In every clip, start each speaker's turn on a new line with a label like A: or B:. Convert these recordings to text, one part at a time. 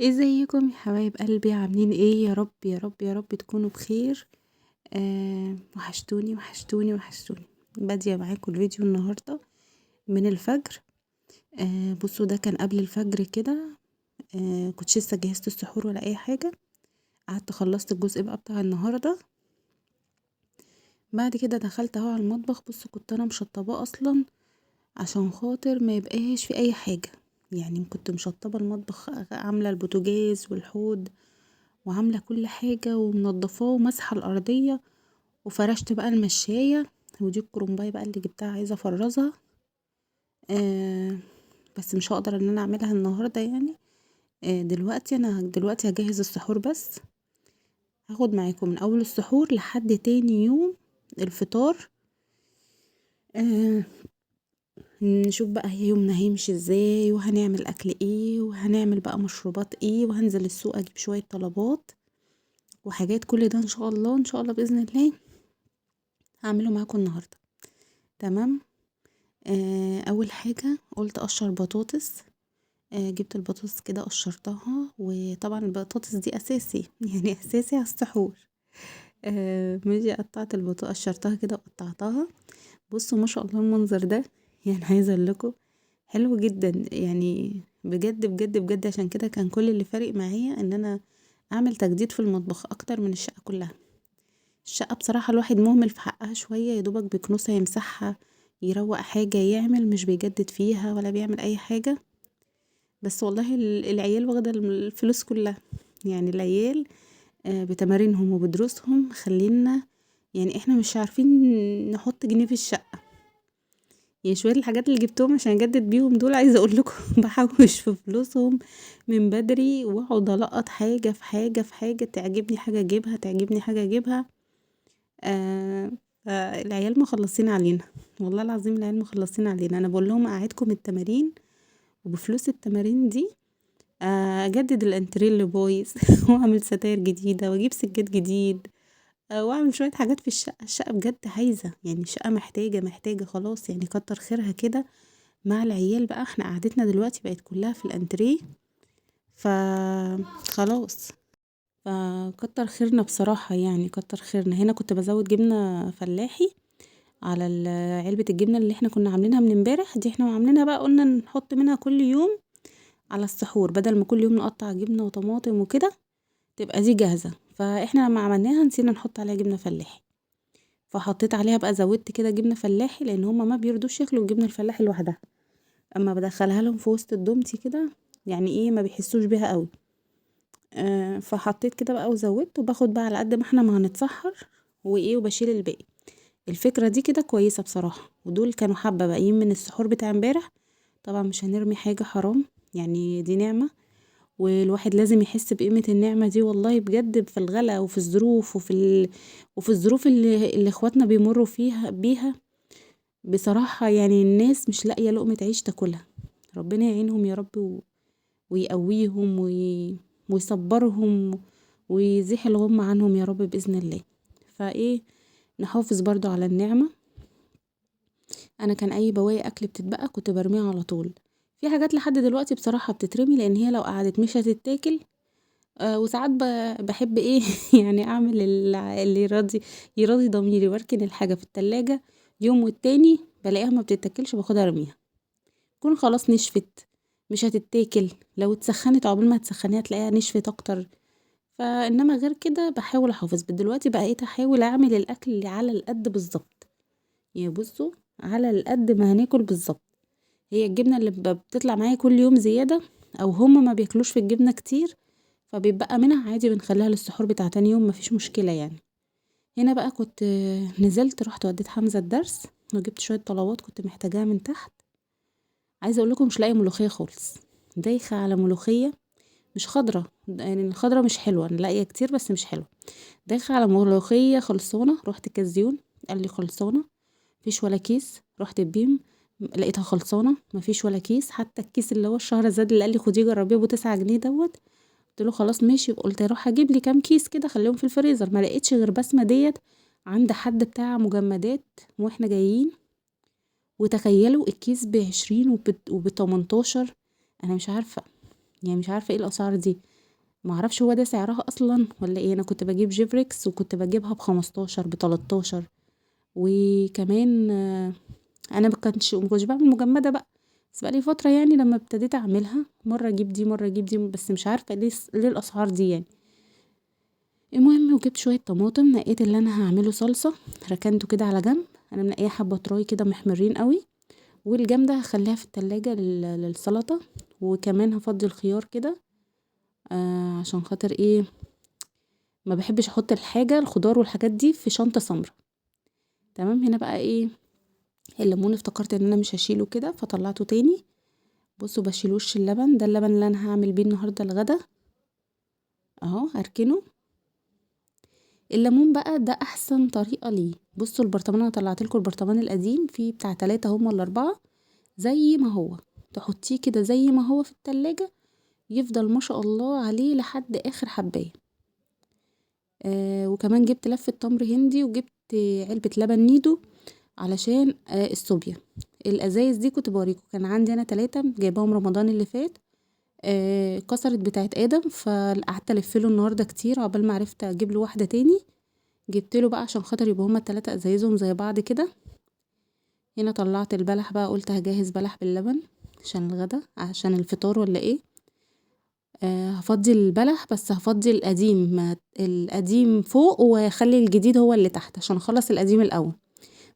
A: ازيكم يا حبايب قلبي؟ عاملين ايه؟ يا رب يا رب يا رب تكونوا بخير. وحشتوني وحشتوني وحشتوني. بادية معاكم الفيديو النهاردة من الفجر. بصوا، ده كان قبل الفجر كده. كنت لسه جهزت السحور ولا اي حاجة. قعدت خلصت الجزء بقى بتاع النهاردة. بعد كده دخلت اهو على المطبخ. بصوا، كنت انا مشطباه اصلا عشان خاطر ما يبقاش في اي حاجة. يعني كنت مشطبة المطبخ، عاملة البوتاجاز والحوض وعاملة كل حاجة ومنضفاه ومسحة الأرضية، وفرشت بقى المشاية. ودي الكرنباية بقى اللي جبتها عايزة افرزها. آه بس مش هقدر ان انا اعملها النهاردة يعني. دلوقتي هجهز السحور بس. هاخد معاكم من اول السحور لحد تاني يوم الفطار. آه نشوف بقى يومنا هيمشي ازاي، وهنعمل اكل ايه، وهنعمل بقى مشروبات ايه، وهنزل السوق اجيب شوية طلبات وحاجات. كل ده ان شاء الله ان شاء الله باذن الله هعمله معاكم النهارده. تمام. اول حاجه قلت اقشر بطاطس. جبت البطاطس كده قشرتها، وطبعا البطاطس دي اساسي يعني اساسي على السحور. ماشي، قطعت البطاطس قشرتها كده وقطعتها. بصوا ما شاء الله المنظر ده يعني عايزه اقول لكم حلو جدا يعني، بجد بجد بجد. عشان كده كان كل اللي فارق معايا ان انا اعمل تجديد في المطبخ اكتر من الشقه كلها. الشقة بصراحة الواحد مهمل في حقها شوية، يدوبك بيكنسها يمسحها يروق حاجة يعمل، مش بيجدد فيها ولا بيعمل اي حاجة. بس والله العيال واخدة الفلوس كلها. يعني العيال بتمارينهم وبدروسهم خلينا يعني احنا مش عارفين نحط جنيه في الشقة. يعني شوية الحاجات اللي جبتهم عشان اجدد بيهم دول، عايزة اقول لكم بحوش في فلوسهم من بدري، واقعد القط حاجة في حاجة في حاجة، تعجبني حاجة اجيبها، تعجبني حاجة اجيبها. آه فالعيال مخلصين علينا. والله العظيم العيال مخلصين علينا. انا بقول لهم اعيدكم التمارين، وبفلوس التمارين دي اجدد الانتريه اللي بايظ واعمل ستاير جديده، واجيب سجاد جديد. واعمل شويه حاجات في الشقه. الشقه بجد عايزه، يعني الشقه محتاجه خلاص يعني، كتر خيرها كده. مع العيال بقى احنا قعدتنا دلوقتي بقت كلها في الانتريه، فخلاص. فكتر خيرنا بصراحة يعني، كتر خيرنا. هنا كنت بزود جبنة فلاحي على علبة الجبنة اللي احنا كنا عاملينها من امبارح دي. احنا عاملينها بقى قلنا نحط منها كل يوم على السحور، بدل ما كل يوم نقطع جبنة وطماطم وكده، تبقى دي جاهزة. فاحنا لما عملناها نسينا نحط عليها جبنة فلاحي، فحطيت عليها بقى، زودت كده جبنة فلاحي، لان هما ما بيرضوش ياكلوا الجبنة الفلاحي لوحدها. اما بدخلها لهم في وسط الدومتي كده، يعني ايه، ما بيحسوش بيها قوي. فحطيت كده بقى وزودت، وباخد بقى على قد ما احنا ما هنتسحر وايه، وبشيل الباقي. الفكرة دي كده كويسة بصراحة. ودول كانوا حبة باقيين من السحور بتاع امبارح. طبعا مش هنرمي حاجة، حرام يعني، دي نعمة. والواحد لازم يحس بقيمة النعمة دي والله بجد، في الغلا وفي الظروف وفي الظروف اللي اخواتنا بيمروا فيها بيها. بصراحة يعني الناس مش لاقية لقمة عيش تاكلها. ربنا يعينهم يا رب ويقويهم ويصبرهم ويزيح الغم عنهم يا رب بإذن الله. فايه، نحافظ برضو على النعمة. انا كان اي بواقي اكل بتتبقى كنت برميها على طول. في حاجات لحد دلوقتي بصراحة بتترمي، لان هي لو قعدت مش هتتاكل. وساعات بحب ايه يعني اعمل اللي يراضي ضميري، واركن الحاجة في التلاجة يوم والتاني بلاقيها ما بتتاكلش، باخدها ارميها. تكون خلاص نشفت، مش هتتاكل. لو اتسخنت عقبال ما تسخنيها تلاقيها نشفت اكتر. فانما غير كده بحاول احافظ. دلوقتي بقيت احاول اعمل الاكل اللي على القد بالظبط. يعني بصوا، على القد ما هناكل بالظبط. هي الجبنة اللي بتطلع معايا كل يوم زيادة، او هما ما بياكلوش في الجبنة كتير، فبيبقى منها عادي بنخليها للسحور بتاع تاني يوم، مفيش مشكلة يعني. هنا بقى كنت نزلت رحت وديت حمزة الدرس، وجبت شوية طلبات كنت محتاجاها من تحت. عايزة اقول لكم مش لاقيه ملوخية خالص. دايخة على ملوخية مش خضرة، يعني الخضرة مش حلوة، انا لاقيه كتير بس مش حلوة. دايخة على ملوخية خلصانة. رحت كزيون قال لي خلصانة، مفيش ولا كيس. رحت بيم لقيتها خلصانة مفيش ولا كيس، حتى الكيس اللي هو الشهرزاد اللي قال لي خديه جربيه ابو 9 جنيه دوت. قلت له خلاص ماشي، قلت اروح اجيب لي كام كيس كده خليهم في الفريزر، ما لقيتش غير بسمة ديت عند حد بتاع مجمدات واحنا جايين. وتخيلوا الكيس ب20 وب18. انا مش عارفة، يعني مش عارفة ايه الاسعار دي، معرفش هو ده سعرها اصلا ولا ايه. انا كنت بجيب جيفريكس وكنت بجيبها ب15 ب13. وكمان انا مكنتش بعمل مجمدة بقى، بس بقى لي فترة يعني لما ابتديت اعملها مرة اجيب دي مرة اجيب دي، بس مش عارفة ليه الاسعار دي يعني. المهم وجبت شوية طماطم، نقيت اللي انا هعمله صلصة، ركنته كده على جنب. انا منقيه حبة تراي كده محمرين قوي، والجامدة هخليها في التلاجة للسلطة. وكمان هفضي الخيار كده عشان خاطر ايه، ما بحبش احط الخضار والحاجات دي في شنطة سمرة. تمام. هنا بقى ايه، الليمون افتكرت ان انا مش هشيله كده فطلعته تاني. بصوا بشيل وش اللبن ده، اللبن اللي انا هعمل بيه النهارده الغدا اهو هركنه. الليمون بقى ده احسن طريقه ليه. بصوا البرطمان انا طلعت لكم البرطمان القديم فيه بتاع 3 هم ولا 4، زي ما هو تحطيه كده زي ما هو في التلاجة، يفضل ما شاء الله عليه لحد اخر حبايه. وكمان جبت لفه تمر هندي، وجبت علبه لبن نيدو علشان الصوبيا. الازايز دي كنت بوريكم، كان عندي انا 3 جايباهم رمضان اللي فات. كسرت بتاعت ادم، فقعدت الفله النهارده كتير عقبال ما عرفت اجيب له واحده تاني. جبت له بقى عشان خاطر يبقى هما ال3 ازايزهم زي بعض كده. هنا طلعت البلح بقى، قلت هجهز بلح باللبن عشان الغدا عشان الفطار ولا ايه. هفضي البلح بس هفضي القديم فوق، واخلي الجديد هو اللي تحت عشان اخلص القديم الاول.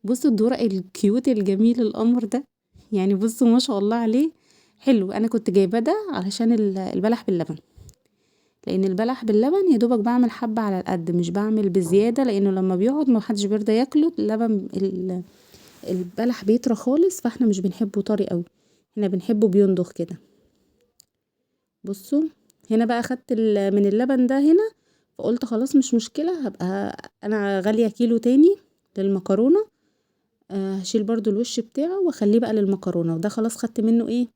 A: بصوا الدورق الكيوت الجميل القمر ده، يعني بصوا ما شاء الله عليه حلو. انا كنت جايباه ده علشان البلح باللبن، لان البلح باللبن يا دوبك بعمل حبة على القد، مش بعمل بزيادة، لانه لما بيقعد ما حدش بيرضى ياكله اللبن. البلح بيطرى خالص، فاحنا مش بنحبه طري قوي، احنا بنحبه بيندخ كده. بصوا هنا بقى اخدت من اللبن ده هنا، فقلت خلاص مش مشكلة، هبقى انا غالية كيلو تاني للمكرونة. هشيل برضو الوش بتاعه واخليه بقى للمكرونة، وده خلاص خدت منه ايه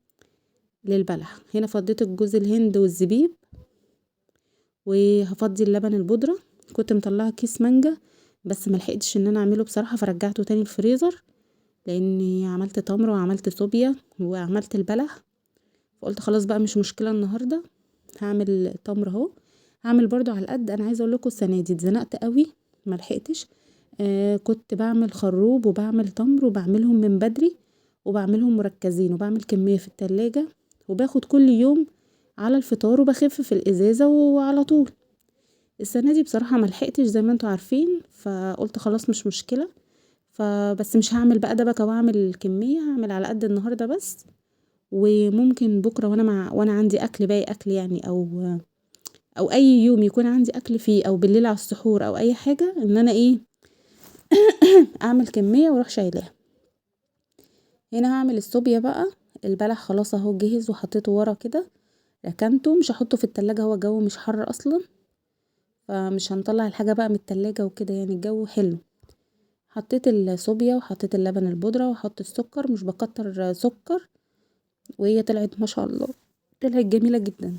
A: للبلح. هنا فضيت الجوز الهند والزبيب، وهفضي اللبن البودرة. كنت مطلعه كيس مانجا بس ملحقتش ان انا اعمله بصراحة، فرجعته تاني الفريزر، لاني عملت تمر وعملت صوبيا وعملت البلح. فقلت خلاص بقى مش مشكلة النهاردة هعمل تمر اهو. هعمل برضو على القد. انا عايزه اقول لكم السنه دي اتزنقت قوي ملحقتش. كنت بعمل خروب وبعمل تمر وبعملهم من بدري، وبعملهم مركزين، وبعمل كميه في التلاجة، وباخد كل يوم على الفطار، وبخف في الازازه وعلى طول. السنه دي بصراحه ملحقتش زي ما انتوا عارفين، فقلت خلاص مش مشكله. فبس مش هعمل بقى دبكه واعمل كميه، هعمل على قد النهارده بس. وممكن بكره وانا عندي اكل باقي اكل يعني، او اي يوم يكون عندي اكل فيه، او بالليل على السحور او اي حاجه، ان انا ايه اعمل كميه واروح شايلاها. هنا هعمل الصوبيا بقى. البلح خلاص اهو جهز وحطيته ورا كده، ركنته. مش هحطه في التلاجة، هو الجو مش حر اصلا، فمش هنطلع الحاجه بقى من التلاجة وكده، يعني الجو حلو. حطيت الصوبيا وحطيت اللبن البودرة وحط السكر، مش بكتر سكر. وهي طلعت ما شاء الله، طلعت جميلة جدا.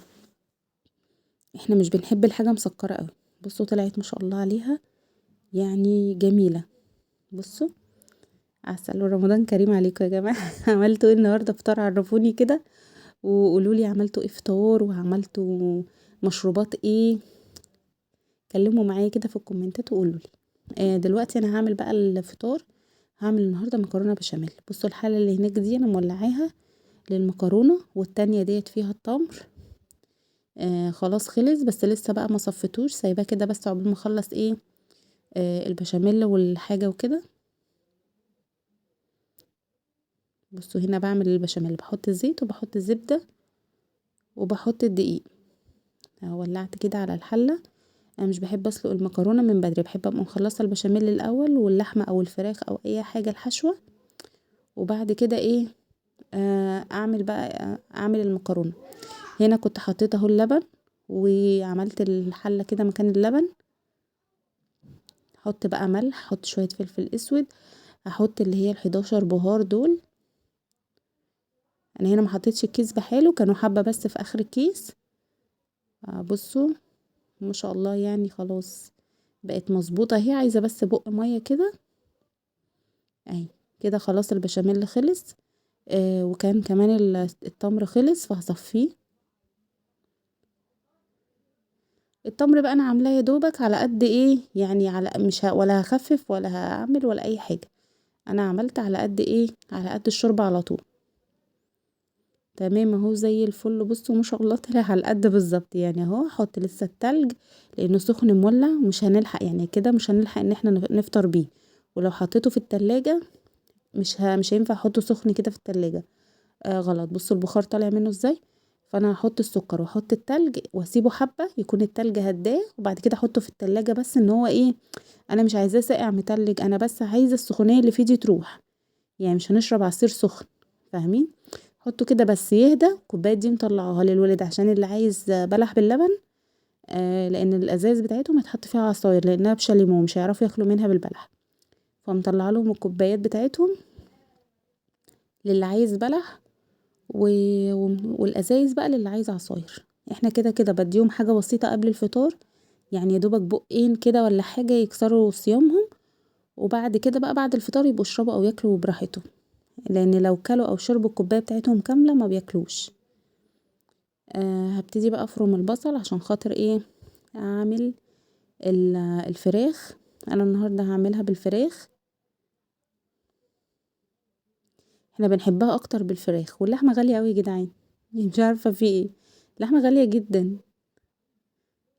A: احنا مش بنحب الحاجة مسكرة قوي. بصوا طلعت ما شاء الله عليها، يعني جميلة. بصوا عسل، ورمضان كريم عليكم يا جماعة. عملتوا ايه النهاردة فطار؟ عرفوني كده وقولولي عملتوا ايه فطار، وعملتوا مشروبات ايه. كلموا معايا كده في الكومنتات وقولولي. دلوقتي انا هعمل بقى الفطار. هعمل النهاردة مكرونة بشاميل. بصوا الحلة اللي هناك دي انا مولعاها للمكرونة، والتانية ديت فيها التمر. خلاص خلص، بس لسه بقى ما صفتوش، سايباه كده بس عقبال ما اخلص ايه البشاميل والحاجة وكده. بصوا هنا بعمل البشاميل، بحط الزيت وبحط الزبدة وبحط الدقيق. ولعت كده على الحلة. انا مش بحب اسلق المكرونة من بدري، بحب ابقى مخلصة البشاميل الاول واللحمة او الفراخ او اي حاجة الحشوة، وبعد كده ايه اعمل بقى اعمل المكرونة. هنا كنت حطيت اهو اللبن، وعملت الحلة كده مكان اللبن. احط بقى ملح، احط شوية فلفل اسود، احط اللي هي ال11 بهار دول، انا هنا ما حطيتش الكيس بحاله، كانوا حبة بس في اخر الكيس. بصوا ما شاء الله يعني خلاص بقت مظبوطة اهي، عايزة بس بق مية كده اهي. كده خلاص البشاميل خلص. وكان كمان التمر خلص فهصفيه. التمر بقى انا عاملاه يا دوبك على قد ايه يعني، على مش ولا هخفف ولا هعمل ولا اي حاجة. انا عملت على قد ايه، على قد الشوربة على طول. تمام اهو زي الفل. بصوا ما شاء الله طلع على قد بالظبط يعني اهو. هحط لسه التلج لانه سخن مولع، مش هنلحق يعني كده، مش هنلحق ان احنا نفطر بيه. ولو حطيته في التلاجة مش هينفع احطه سخن كده في التلاجة. غلط. بصوا البخار طالع منه ازاي. فانا هحط السكر واحط التلج واسيبه حبة يكون التلج هداه، وبعد كده احطه في التلاجة. بس ان هو ايه، انا مش عايزاه ساقع متلج، انا بس عايزة السخونية اللي فيه دي تروح. يعني مش هنشرب عصير سخن، فاهمين. حطه كده بس يهدى. الكوبايه دي مطلعوها للولد عشان اللي عايز بلح باللبن. لان الازاز بتاعتهم هتحط فيها عصاير لانها بشاليمو مش هيعرفوا ياكلوا منها بالبلح. فمطلع لهم الكوبايات بتاعتهم للي عايز بلح والازايز بقى للي عايز عصاير. احنا كده كده بديهم حاجه بسيطه قبل الفطار، يعني يا دوبك بقين كده ولا حاجه يكسروا صيامهم، وبعد كده بقى بعد الفطار يبقوا يشربوا او ياكلوا براحتهم. لان لو كلوا او شربوا الكوبايه بتاعتهم كامله ما بياكلوش. هبتدي بقى افرم البصل عشان خاطر ايه، اعمل الفراخ. انا النهارده هعملها بالفراخ، احنا بنحبها اكتر بالفراخ، واللحمه غاليه قوي يا جدعان. يعني مش عارفه في ايه، اللحمه غاليه جدا.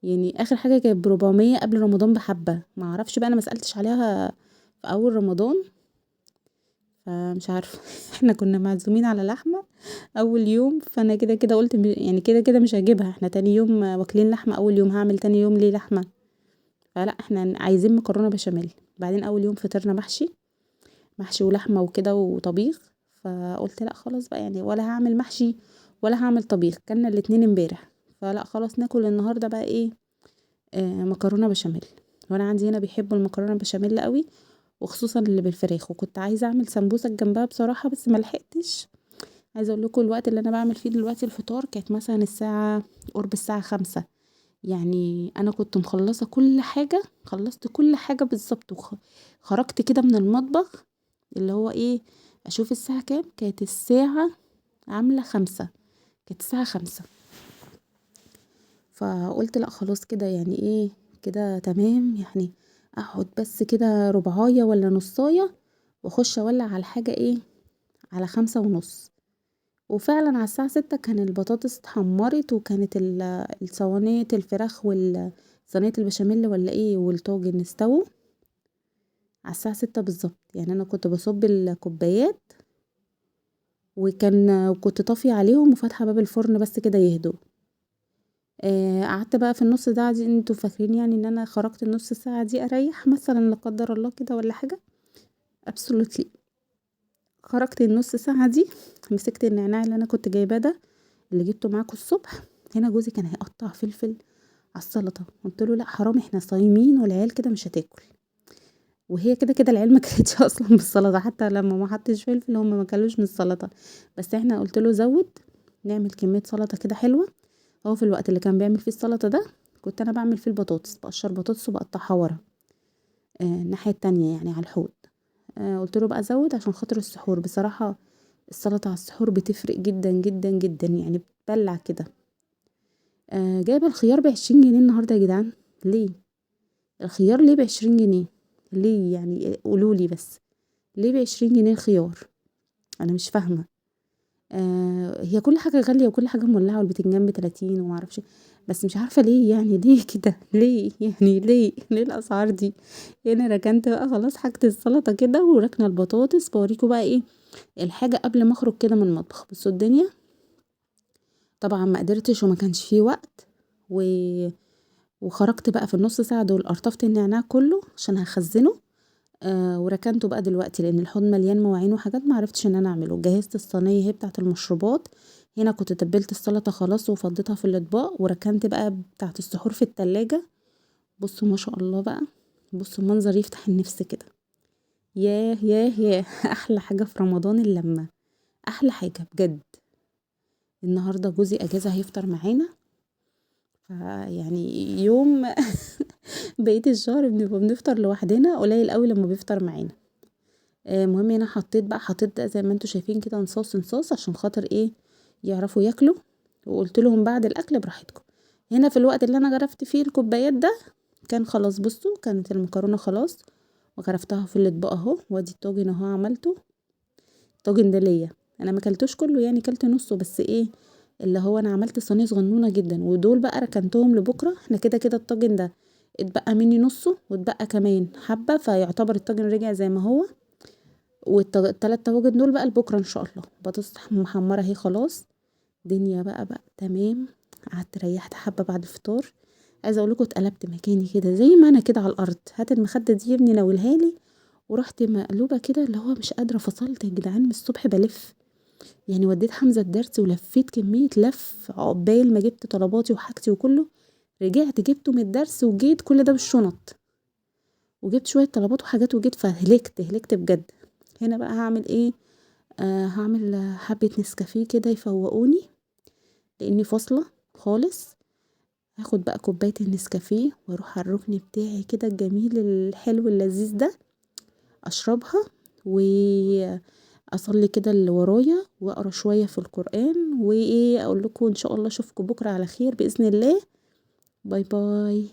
A: يعني اخر حاجه كانت ب400 قبل رمضان بحبه، ما اعرفش بقى، انا ما سالتش عليها في اول رمضان فمش عارفه. احنا كنا معزومين على لحمه اول يوم، فانا كده كده قلت يعني كده كده مش هجيبها، احنا تاني يوم واكلين لحمه، اول يوم هعمل تاني يوم ليه لحمه. فلا احنا عايزين مكرونه بشاميل. بعدين اول يوم فطرنا محشي ولحمه وكده وطبيخ. فقلت لا خلاص بقى يعني، ولا هعمل محشي ولا هعمل طبيخ، كلنا الاتنين امبارح. فلا خلاص ناكل النهارده بقى ايه، مكرونه بشاميل. وانا عندي هنا بيحبوا المكرونه بشاميل قوي، وخصوصا اللي بالفراخ. وكنت عايزه اعمل سمبوسه جنبها بصراحه بس ما لحقتش. عايزه اقول لكم الوقت اللي انا بعمل فيه دلوقتي الفطار كانت مثلا الساعه قرب الساعه 5. يعني انا كنت مخلصه كل حاجه، خلصت كل حاجه بالظبط خرجت كده من المطبخ اللي هو ايه، اشوف الساعه كام. كانت الساعه عامله 5، كانت الساعه 5. فقلت لا خلاص كده يعني ايه، كده تمام يعني. اقعد بس كده ربعايه ولا نصايه واخش اولع على حاجه ايه، على 5:30. وفعلا على الساعة 6 كان البطاطس اتحمرت، وكانت الصوانية الفراخ والصينية البشاميل ولا ايه والطاجن استووا على الساعة 6 بالظبط. يعني انا كنت بصب الكوبايات وكنت طافية عليهم وفاتحة باب الفرن بس كده يهدوا. قعدت بقى في النص ساعة دي، انتوا فاكرين يعني ان انا خرجت النص ساعة دي اريح مثلا لا قدر الله كده ولا حاجة؟ absolutely. خرجت النص ساعة دي، مسكت النعناع اللي انا كنت جايباه ده اللي جبته معاكم الصبح. هنا جوزي كان هيقطع فلفل على السلطه، قلت له لا حرام احنا صايمين والعيال كده مش هتاكل. وهي كده كده العيال ما كانتش اصلا بالسلطه، حتى لما ما حطش فلفل هم ما كلوش من السلطه. بس احنا قلت له زود، نعمل كميه سلطه كده حلوه. هو في الوقت اللي كان بيعمل فيه السلطه ده كنت انا بعمل فيه البطاطس، بقشر بطاطس وبقطعها ورا الناحيه التانية يعني على الحوض. قلت له بقى زود عشان خاطر السحور. بصراحه السلطه على السحور بتفرق جدا جدا جدا، يعني بتبلع كده. جايبه الخيار ب20 جنيه النهارده يا جدعان. ليه الخيار ليه ب20 جنيه؟ ليه يعني قولولي بس، ليه ب20 جنيه الخيار؟ انا مش فاهمه. هي كل حاجه غاليه وكل حاجه مولعه، والبتنجان ب30 ومعرفش إيه. بس مش عارفه ليه يعني، ليه كده ليه يعني، ليه الاسعار دي؟ انا ركنت بقى خلاص حاجه السلطه كده وركنه البطاطس. بوريكم بقى ايه الحاجه قبل ما اخرج كده من المطبخ. بصوا الدنيا طبعا ما قدرتش وما كانش فيه وقت وخرجت بقى في النص ساعة دول قرطفت النعناع كله عشان هخزنه. وركنته بقى دلوقتي لان الحوض مليان مواعين وحاجات ما عرفتش ان انا اعمله. جهزت الصينيه هي بتاعه المشروبات. هنا كنت تبلت السلطه خلاص وفضيتها في الاطباق، وركنت بقى بتاعه السحور في التلاجة. بصوا ما شاء الله بقى، بصوا المنظر يفتح النفس كده. ياه ياه ياه. احلى حاجه في رمضان اللمه، احلى حاجه بجد. النهارده جوزي اجازة هيفطر معانا، فيعني يوم بقية الشهر بنبقى بنفطر لوحدنا، قليل قوي لما بيفطر معانا. المهم هنا حطيت ده زي ما انتوا شايفين كده نصاص عشان خاطر ايه يعرفوا ياكلوا، وقلت لهم بعد الاكل براحتكم. هنا في الوقت اللي انا غرفت فيه الكوبايات ده كان خلاص، بصوا كانت المكرونه خلاص وغرفتها في الاطباق اهو، وادي الطاجن اهو عملته. الطاجن ده ليا انا، ما كلتوش كله يعني، كلت نصه بس، ايه اللي هو انا عملت صينيه صغنونه جدا، ودول بقى ركنتهم لبكره. احنا كده كده الطاجن ده اتبقى مني نصه واتبقى كمان حبه، فيعتبر الطاجن رجع زي ما هو. والتلات طواجن دول بقى لبكره ان شاء الله. بطاطس محمره اهي خلاص، دنيا بقى تمام. قعدت ريحت حبه بعد الفطار. عايزه اقول لكم اتقلبت مكاني كده زي ما انا كده على الارض، هات المخده دي يا ابني ناولها لي. ورحت مقلوبه كده اللي هو مش قادره، فصلت يا جدعان من الصبح بلف. يعني وديت حمزه الدرس ولفيت كميه لف عقبال ما جبت طلباتي وحاجتي وكله. رجعت جبته من الدرس وجيت كل ده بالشنط، وجبت شويه طلبات وحاجات وجيت، فهلكت بجد. هنا بقى هعمل ايه؟ هعمل حبة نسكافيه كده يفوقوني، لاني فاصلة خالص. هاخد بقى كوباية النسكافيه واروح على الركن بتاعي كده الجميل الحلو اللذيذ ده، اشربها واصلي كده اللي ورايا واقرا شوية في القرآن، وايه اقول لكم ان شاء الله اشوفكم بكرة على خير بإذن الله. باي باي.